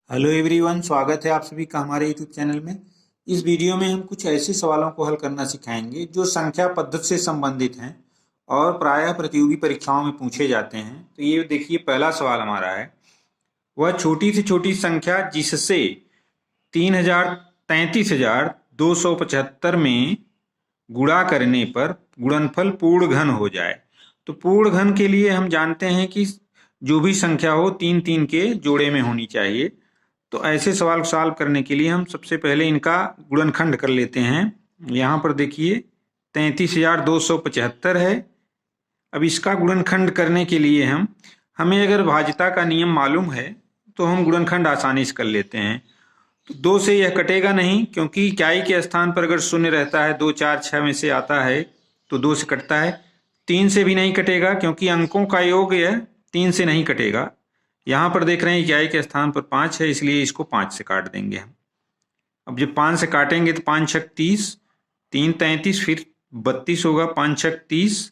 Hello everyone, स्वागत है आप सभी का हमारे यूट्यूब चैनल में। इस वीडियो में हम कुछ ऐसे सवालों को हल करना सिखाएंगे जो संख्या पद्धति से संबंधित हैं और प्रायः प्रतियोगी परीक्षाओं में पूछे जाते हैं। तो ये देखिए, पहला सवाल हमारा है, वह छोटी से छोटी संख्या जिससे 33,275 में गुणा करने पर गुणनफल पूर्ण घन हो जाए। तो पूर्ण घन के लिए हम जानते हैं कि जो भी संख्या हो 3 3 के जोड़े में होनी चाहिए। तो ऐसे सवाल सॉल्व करने के लिए हम सबसे पहले इनका गुणनखंड कर लेते हैं। यहाँ पर देखिए 33,275 है। अब इसका गुणनखंड करने के लिए हमें अगर भाज्यता का नियम मालूम है तो हम गुणनखंड आसानी से कर लेते हैं। तो 2 से यह कटेगा नहीं, क्योंकि इकाई के स्थान पर अगर शून्य रहता है, 2 4 6 में से आता है तो 2 से कटता है। 3 से भी नहीं कटेगा, क्योंकि अंकों का योग यह 3 से नहीं कटेगा। यहाँ पर देख रहे हैं इकाई के स्थान पर 5 है, इसलिए इसको 5 से काट देंगे हम। अब जब 5 से काटेंगे तो 5 छक 30, 3 33, फिर 32 होगा, 5 छक 30,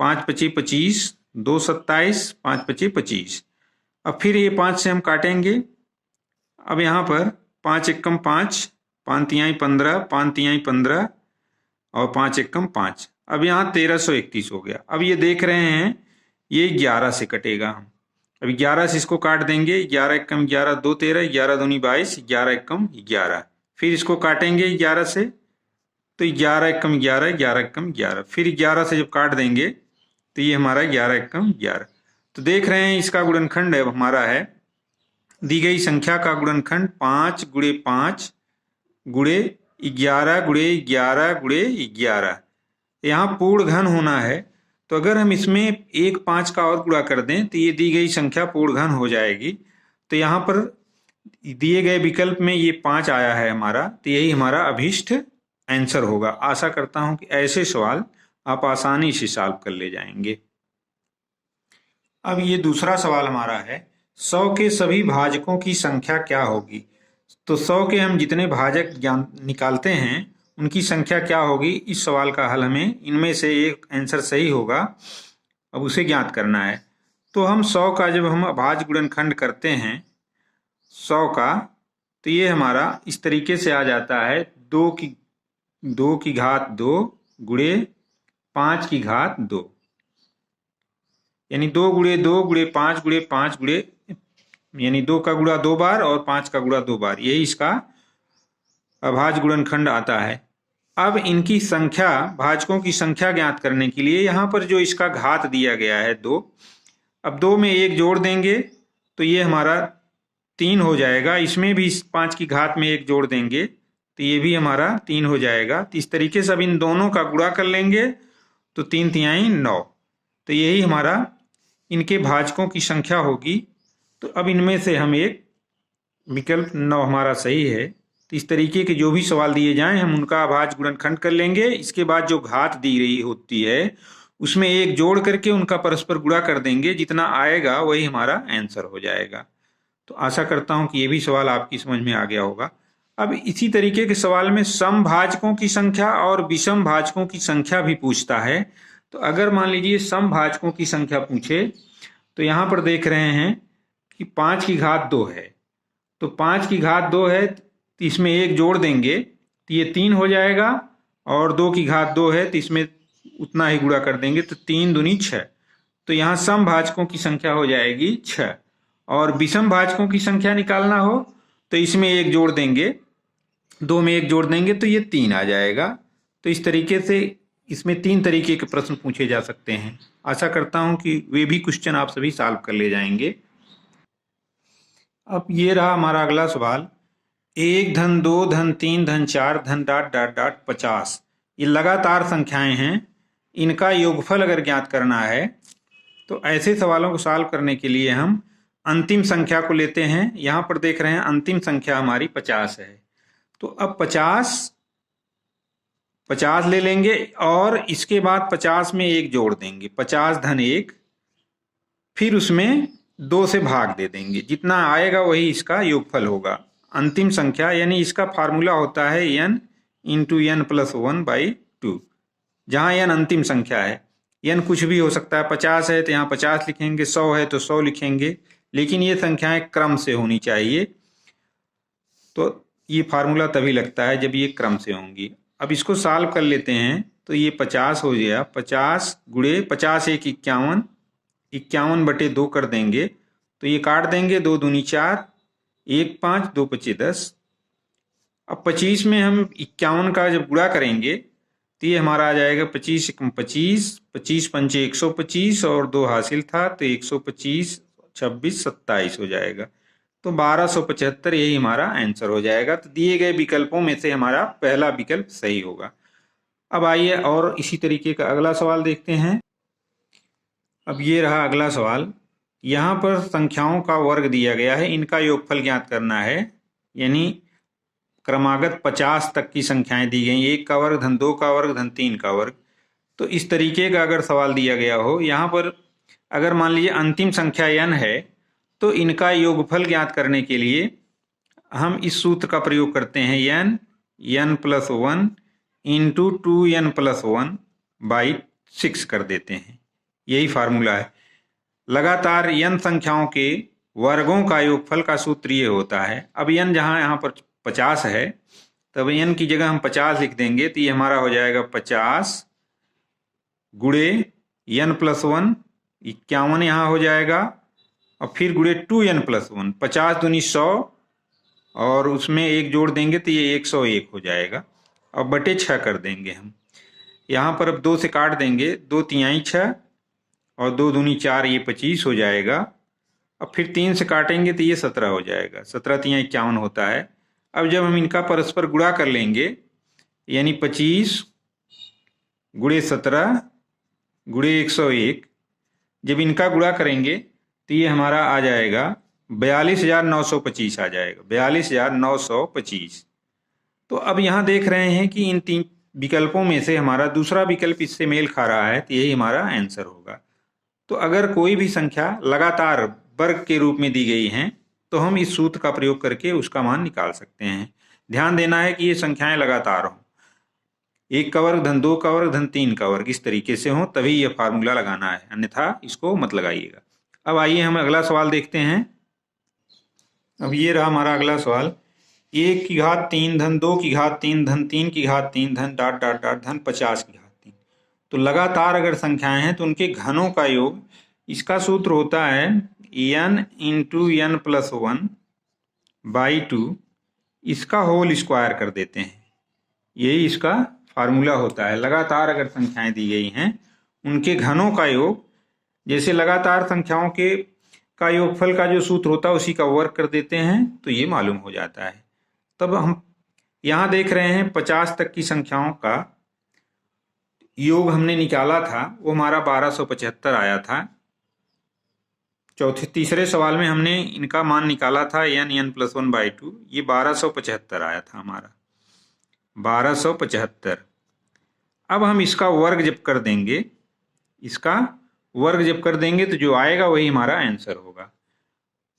5 पची 25, 2 27, 5 पची 25। अब फिर ये 5 से हम काटेंगे। अब यहाँ पर 5 एकम 5, 5 तिहाई 15, 5 तिहाई 15 और 5 एकम 5। अब यहाँ 1331 हो गया। अब ये देख रहे हैं ये 11 से कटेगा। हम अब 11 से इसको काट देंगे। 11 एकम 11, 2 13, 11 दूनी 22, 11 एकम 11। फिर इसको काटेंगे 11 से, तो 11 एकम 11, 11 एकम 11। फिर 11 से जब काट देंगे तो ये हमारा 11 एकम 11। तो देख रहे हैं इसका गुणनखंड अब हमारा है, दी गई संख्या का गुणनखंड 5 गुणे 5 गुणे 11 गुणे 11 गुणे 11। यहाँ पूर्ण घन होना है, तो अगर हम इसमें 1 5 का और गुणा कर दें तो ये दी गई संख्या पूर्ण घन हो जाएगी। तो यहाँ पर दिए गए विकल्प में ये 5 आया है हमारा, तो यही हमारा अभीष्ट आंसर होगा। आशा करता हूं कि ऐसे सवाल आप आसानी से सॉल्व कर ले जाएंगे। अब ये दूसरा सवाल हमारा है, 100 के सभी भाजकों की संख्या क्या होगी। तो 100 के हम जितने भाजक निकालते हैं उनकी संख्या क्या होगी, इस सवाल का हल हमें इनमें से एक आंसर सही होगा, अब उसे ज्ञात करना है। तो हम 100 का जब हम अभाज्य गुणनखंड करते हैं 100 का, तो ये हमारा इस तरीके से आ जाता है, 2 की घात 2 गुणे 5 की घात 2, यानी 2 गुणे 2 गुणे 5 गुणे 5 गुणे, यानी 2 का गुणा 2 बार और 5 का गुणा 2 बार, यही इसका अभाज्य गुणनखंड आता है। अब इनकी संख्या, भाजकों की संख्या ज्ञात करने के लिए यहाँ पर जो इसका घात दिया गया है 2, अब 2 में 1 जोड़ देंगे तो ये हमारा 3 हो जाएगा। इसमें भी 5 की घात में 1 जोड़ देंगे तो ये भी हमारा 3 हो जाएगा। तो इस तरीके से अब इन दोनों का गुणा कर लेंगे तो 3 तिहाई 9, तो यही हमारा इनके भाजकों की संख्या होगी। तो अब इनमें से हम एक विकल्प 9 हमारा सही है। तो इस तरीके के जो भी सवाल दिए जाएं हम उनका अभाज्य गुणनखंड कर लेंगे। इसके बाद जो घात दी रही होती है उसमें 1 जोड़ करके उनका परस्पर गुणा कर देंगे, जितना आएगा वही हमारा आंसर हो जाएगा। तो आशा करता हूं कि ये भी सवाल आपकी समझ में आ गया होगा। अब इसी तरीके के सवाल में समभाजकों की संख्या और विषम भाजकों की संख्या भी पूछता है। तो अगर मान लीजिए समभाजकों की संख्या पूछे, तो यहाँ पर देख रहे हैं कि 5 की घात 2 है, तो 5 की घात 2 है तो इसमें 1 जोड़ देंगे तो ये 3 हो जाएगा, और 2 की घात 2 है तो इसमें उतना ही गुणा कर देंगे तो 3 दूनी 6। तो यहाँ समभाजकों की संख्या हो जाएगी 6। और विषम भाजकों की संख्या निकालना हो तो इसमें 1 जोड़ देंगे, 2 में 1 जोड़ देंगे तो ये 3 आ जाएगा। तो इस तरीके से इसमें 3 तरीके के प्रश्न पूछे जा सकते हैं। आशा करता हूं कि वे भी क्वेश्चन आप सभी सॉल्व कर ले जाएंगे। अब ये रहा हमारा अगला सवाल, 1 धन 2 धन 3 धन 4 धन डॉट डॉट डॉट 50, ये लगातार संख्याएं हैं, इनका योगफल अगर ज्ञात करना है तो ऐसे सवालों को सॉल्व करने के लिए हम अंतिम संख्या को लेते हैं। यहाँ पर देख रहे हैं अंतिम संख्या हमारी 50 है, तो अब 50 ले लेंगे और इसके बाद 50 में 1 जोड़ देंगे, 50 धन 1, फिर उसमें 2 से भाग दे देंगे, जितना आएगा वही इसका योगफल होगा। अंतिम संख्या यानी इसका फार्मूला होता है n इंटू n प्लस 1/2, जहाँ n अंतिम संख्या है। n कुछ भी हो सकता है, 50 है तो यहाँ 50 लिखेंगे, 100 है तो 100 लिखेंगे, लेकिन ये संख्याएं क्रम से होनी चाहिए। तो ये फार्मूला तभी लगता है जब ये क्रम से होंगी। अब इसको सॉल्व कर लेते हैं तो ये 50 हो गया। 50 गुणे 50 एक 51, 51/2 कर देंगे तो ये काट देंगे, 2 दूनी 4, 1 5, 2 5 10। अब 25 में हम 51 का जब गुणा करेंगे तो ये हमारा आ जाएगा 25 एकम 25, 25 पंचे 125 और 2 हासिल था तो 125, 26, 27 हो जाएगा। तो 1275 यही हमारा आंसर हो जाएगा। तो दिए गए विकल्पों में से हमारा पहला विकल्प सही होगा। अब आइए और इसी तरीके का अगला सवाल देखते हैं। अब ये रहा अगला सवाल। यहाँ पर संख्याओं का वर्ग दिया गया है, इनका योगफल ज्ञात करना है। यानी क्रमागत 50 तक की संख्याएं दी गई, 1 का वर्ग धन 2 का वर्ग धन 3 का वर्ग। तो इस तरीके का अगर सवाल दिया गया हो, यहाँ पर अगर मान लीजिए अंतिम संख्या n है तो इनका योगफल ज्ञात करने के लिए हम इस सूत्र का प्रयोग करते हैं, n + 1 इंटू 2n + 1 बाई 6 कर देते हैं। यही फार्मूला है। लगातार n संख्याओं के वर्गों का योगफल का सूत्र ये होता है। अब n जहाँ यहाँ पर 50 है तब n की जगह हम 50 लिख देंगे तो ये हमारा हो जाएगा 50 गुणे n + 1, 51 यहाँ हो जाएगा, और फिर गुणे 2n + 1, 50 दूनी 100 और उसमें 1 जोड़ देंगे तो ये 101 हो जाएगा। अब बटे 6 कर देंगे हम। यहाँ पर अब 2 से काट देंगे, 2 तिहाई 6 और 2 दूनी 4, ये 25 हो जाएगा। अब फिर 3 से काटेंगे तो ये 17 हो जाएगा, 17 तिहाई 51 होता है। अब जब हम इनका परस्पर गुणा कर लेंगे यानी 25 गुणे 17 गुणे 101, जब इनका गुणा करेंगे तो ये हमारा आ जाएगा 42,925 आ जाएगा, 42,925। तो अब यहाँ देख रहे हैं कि इन 3 विकल्पों में से हमारा दूसरा विकल्प इससे मेल खा रहा है तो यही हमारा आंसर होगा। तो अगर कोई भी संख्या लगातार वर्ग के रूप में दी गई है तो हम इस सूत्र का प्रयोग करके उसका मान निकाल सकते हैं। ध्यान देना है कि ये संख्याएं लगातार हों, 1 का वर्ग धन 2 का वर्ग धन 3 का वर्ग, इस तरीके से हो तभी यह फार्मूला लगाना है, अन्यथा इसको मत लगाइएगा। अब आइए हम अगला सवाल देखते हैं। अब ये रहा हमारा अगला सवाल। 1 की घात 3 धन 2 की घात 3 धन 3 की घात 3 धन ... धन 50 की घात 3। तो लगातार अगर संख्याएं हैं तो उनके घनों का योग, इसका सूत्र होता है n इंटू n + 1 बाई 2, इसका होल स्क्वायर कर देते हैं। यही इसका फार्मूला होता है। लगातार अगर संख्याएं दी गई हैं उनके घनों का योग, जैसे लगातार संख्याओं के का योगफल का जो सूत्र होता है उसी का वर्ग कर देते हैं तो ये मालूम हो जाता है। तब हम यहाँ देख रहे हैं 50 तक की संख्याओं का योग हमने निकाला था, वो हमारा 1275 आया था। तीसरे सवाल में हमने इनका मान निकाला था n + 1 बाई 2, ये 1275 आया था हमारा, 1275। अब हम इसका वर्ग जब कर देंगे, इसका वर्ग जब कर देंगे तो जो आएगा वही हमारा आंसर होगा।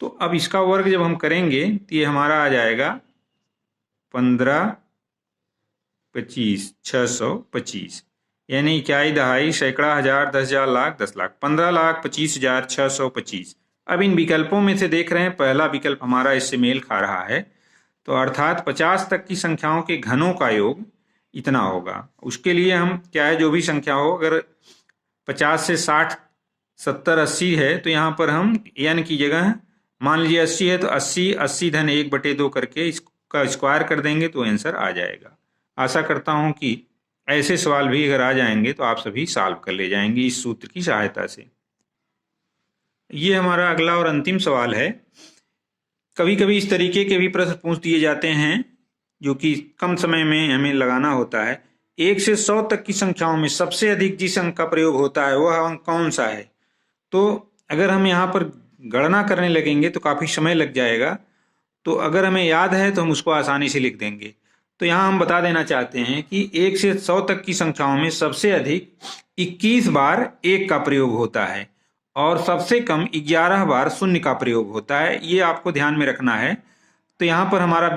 तो अब इसका वर्ग जब हम करेंगे तो ये हमारा आ जाएगा 15, 25, 625, यानी इकाई दहाई सैकड़ा हजार 10,000 लाख 10 लाख, 15,25,625। अब इन विकल्पों में से देख रहे हैं पहला विकल्प हमारा इससे मेल खा रहा है, तो अर्थात 50 तक की संख्याओं के घनों का योग इतना होगा। उसके लिए हम क्या है, जो भी संख्या हो, अगर 50 से 60, 70, 80 है तो यहाँ पर हम n की जगह मान लीजिए 80 है तो 80, 80 धन 1/2 करके इसका स्क्वायर कर देंगे तो आंसर आ जाएगा। आशा करता हूँ कि ऐसे सवाल भी अगर आ जाएंगे तो आप सभी सॉल्व कर ले जाएंगे इस सूत्र की सहायता से। ये हमारा अगला और अंतिम सवाल है। कभी कभी इस तरीके के भी प्रश्न पूछ दिए जाते हैं जो कि कम समय में हमें लगाना होता है। 1 से 100 तक की संख्याओं में सबसे अधिक जिस अंक का प्रयोग होता है वह अंक कौन सा है? तो अगर हम यहाँ पर गणना करने लगेंगे तो काफ़ी समय लग जाएगा, तो अगर हमें याद है तो हम उसको आसानी से लिख देंगे। तो यहाँ हम बता देना चाहते हैं कि 1 से 100 तक की संख्याओं में सबसे अधिक 21 बार 1 का प्रयोग होता है और सबसे कम 11 बार 0 का प्रयोग होता है। ये आपको ध्यान में रखना है। तो यहाँ पर हमारा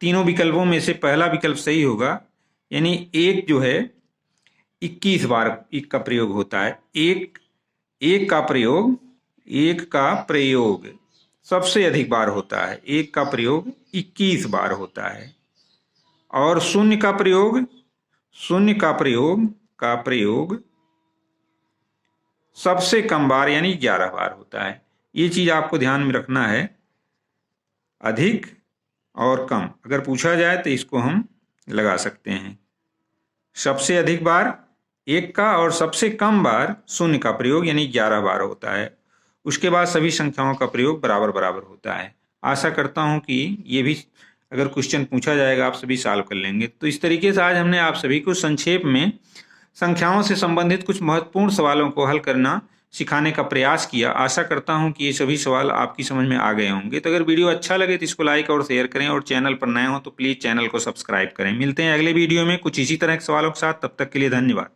तीनों विकल्पों में से पहला विकल्प सही होगा, यानी 1 जो है 21 बार 1 का प्रयोग होता है। 1 का प्रयोग सबसे अधिक बार होता है। 1 का प्रयोग 21 बार होता है और शून्य का प्रयोग सबसे कम बार यानी 11 बार होता है। ये चीज आपको ध्यान में रखना है, अधिक और कम अगर पूछा जाए तो इसको हम लगा सकते हैं। सबसे अधिक बार 1 का और सबसे कम बार शून्य का प्रयोग यानी 11 बार होता है। उसके बाद सभी संख्याओं का प्रयोग बराबर बराबर होता है। आशा करता हूं कि ये भी अगर क्वेश्चन पूछा जाएगा आप सभी सॉल्व कर लेंगे। तो इस तरीके से आज हमने आप सभी को संक्षेप में संख्याओं से संबंधित कुछ महत्वपूर्ण सवालों को हल करना सिखाने का प्रयास किया। आशा करता हूं कि ये सभी सवाल आपकी समझ में आ गए होंगे। तो अगर वीडियो अच्छा लगे तो इसको लाइक और शेयर करें और चैनल पर नए हो तो प्लीज़ चैनल को सब्सक्राइब करें। मिलते हैं अगले वीडियो में कुछ इसी तरह के सवालों के साथ। तब तक के लिए धन्यवाद।